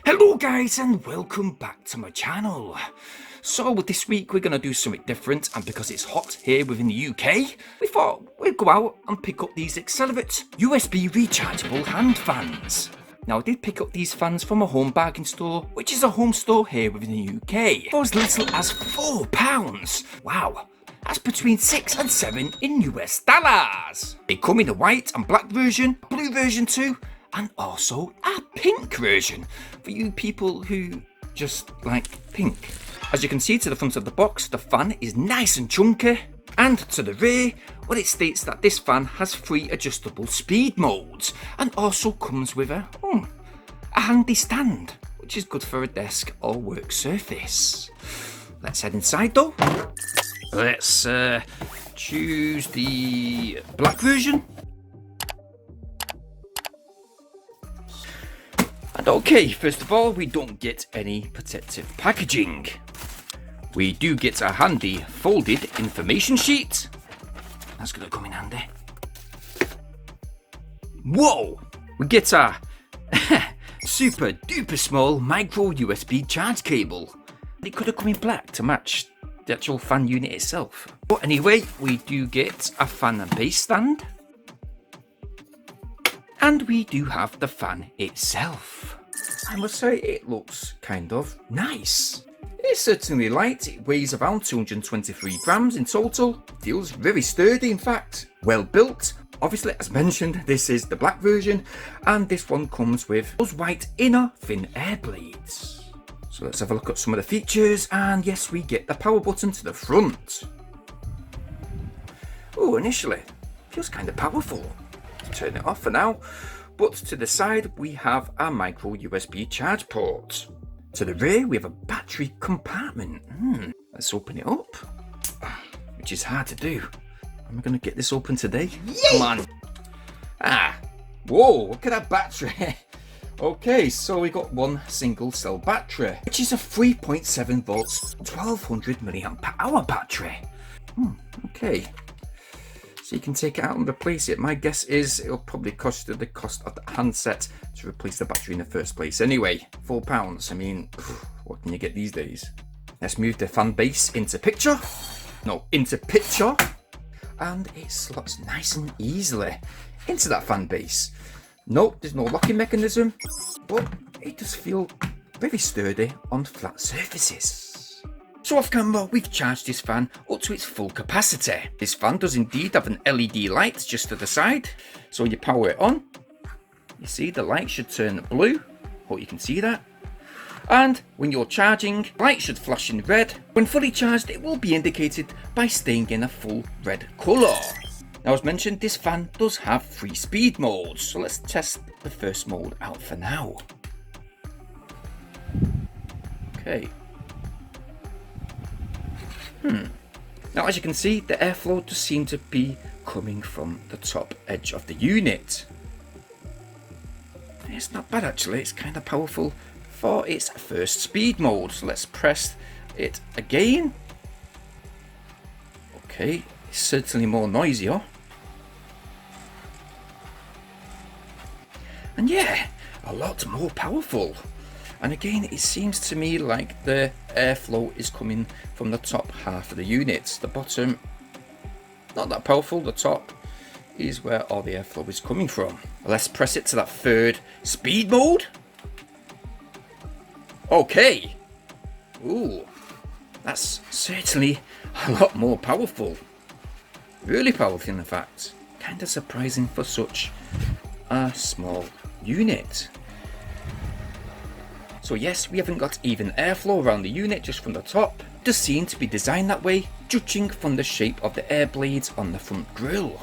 Hello guys and welcome back to my channel. So this week we're going to do something different, and because it's hot here within the UK, we thought we'd go out and pick up these Accelerate USB rechargeable hand fans. Now I did pick up these fans from a home bargain store, which is a home store here within the UK, for as little as £4. Wow. That's between 6 and 7 in US dollars. They come in a white and black version, blue version too, and also a pink version for you people who just like pink. As you can see to the front of the box, the fan is nice and chunky, and to the rear, well, it states that this fan has 3 adjustable speed modes and also comes with a handy stand, which is good for a desk or work surface. Let's head inside though. Let's choose the black version. And okay, first of all, we don't get any protective packaging. We do get a handy folded information sheet. That's going to come in handy. Whoa! We get a super duper small micro USB charge cable. It could have come in black to match the actual fan unit itself. But anyway, we do get a fan and base stand. And we do have the fan itself. I must say it looks kind of nice. It's certainly light, it weighs around 223 grams in total. Feels very sturdy in fact. Well built. Obviously, as mentioned, this is the black version, and this one comes with those white inner thin air blades. So let's have a look at some of the features, and yes, we get the power button to the front. Oh, initially, feels kind of powerful. Let's turn it off for now. But to the side, we have a micro USB charge port. To the rear, we have a battery compartment. Let's open it up, which is hard to do. Am I going to get this open today? Yay! Come on. Whoa, look at that battery. Okay, so we got one single cell battery, which is a 3.7 volts, 1200 milliamp hour battery. Okay. So you can take it out and replace it. My guess is it'll probably cost you the cost of the handset to replace the battery in the first place. Anyway, £4. I mean, what can you get these days? Let's move the fan base into picture. And it slots nice and easily into that fan base. Nope, there's no locking mechanism, but it does feel very sturdy on flat surfaces. So off camera, we've charged this fan up to its full capacity. This fan does indeed have an LED light just to the side. So when you power it on, you see the light should turn blue. Hope you can see that. And when you're charging, the light should flash in red. When fully charged, it will be indicated by staying in a full red colour. Now, as mentioned, this fan does have 3 speed modes. So let's test the first mode out for now. Okay. Now, as you can see, the airflow does seem to be coming from the top edge of the unit. It's not bad actually, it's kind of powerful for its first speed mode. So let's press it again. Okay, it's certainly more noisier. And yeah, a lot more powerful. And again, it seems to me like the airflow is coming from the top half of the unit. The bottom, not that powerful. The top is where all the airflow is coming from. Let's press it to that third speed mode. Okay. Ooh, that's certainly a lot more powerful. Really powerful, in fact. Kind of surprising for such a small unit. So yes, we haven't got even airflow around the unit just from the top. It does seem to be designed that way, judging from the shape of the air blades on the front grille.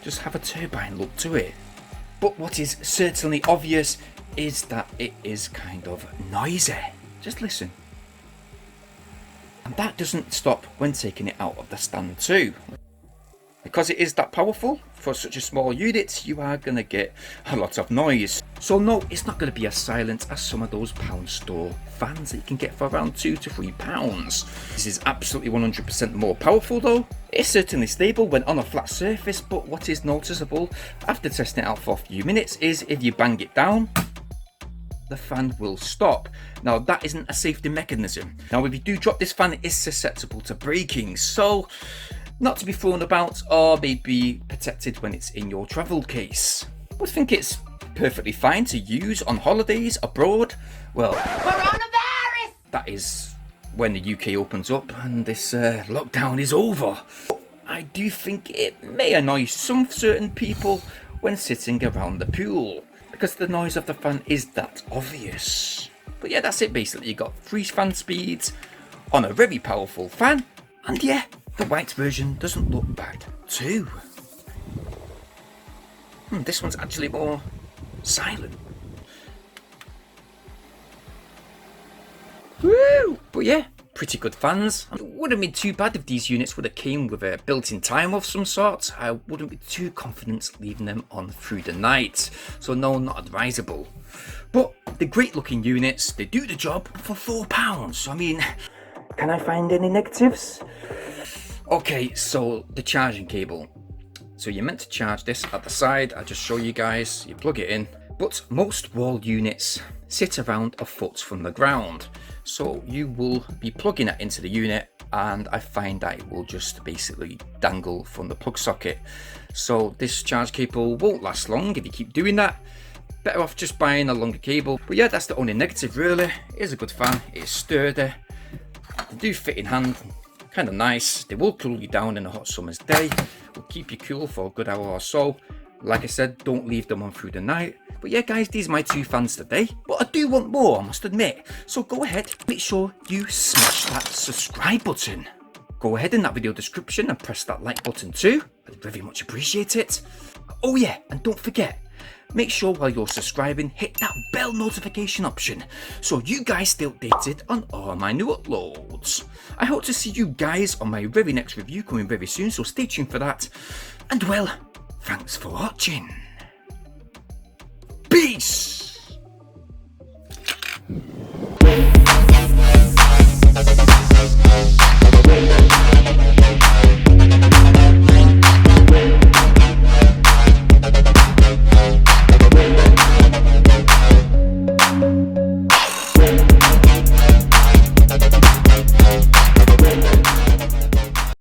Just have a turbine look to it. But what is certainly obvious is that it is kind of noisy. Just listen. And that doesn't stop when taking it out of the stand too. Because it is that powerful, for such a small unit, you are going to get a lot of noise. So no, it's not going to be as silent as some of those pound store fans that you can get for around £2 to £3. This is absolutely 100% more powerful though. It's certainly stable when on a flat surface, but what is noticeable after testing it out for a few minutes is if you bang it down, the fan will stop. Now that isn't a safety mechanism. Now if you do drop this fan, it is susceptible to breaking, so not to be thrown about or maybe protected when it's in your travel case. I would think it's perfectly fine to use on holidays abroad. Well, coronavirus! That is when the UK opens up and this lockdown is over. I do think it may annoy some certain people when sitting around the pool, because the noise of the fan is that obvious. But yeah, that's it basically. You got 3 fan speeds on a very powerful fan, and yeah, the white version doesn't look bad too. This one's actually more silent. Woo! But yeah, pretty good fans. It wouldn't be too bad if these units would have came with a built-in timer of some sort. I wouldn't be too confident leaving them on through the night, so no, not advisable. But they're great looking units, they do the job for £4. I mean, can I find any negatives? Okay, so the charging cable. So you're meant to charge this at the side. I'll just show you guys. You plug it in. But most wall units sit around a foot from the ground. So you will be plugging that into the unit, and I find that it will just basically dangle from the plug socket. So this charge cable won't last long if you keep doing that. Better off just buying a longer cable. But yeah, that's the only negative really. It is a good fan, it is sturdy. They do fit in hand, kind of nice. They will cool you down in a hot summer's day. Will keep you cool for a good hour or so. Like I said, don't leave them on through the night. But yeah guys, these are my 2 fans today. But I do want more, I must admit. So go ahead, make sure you smash that subscribe button. Go ahead in that video description and press that like button too. I'd very much appreciate it. Oh yeah, and don't forget, make sure while you're subscribing, hit that bell notification option so you guys stay updated on all my new uploads. I hope to see you guys on my very next review coming very soon, so stay tuned for that. And well, thanks for watching. Peace!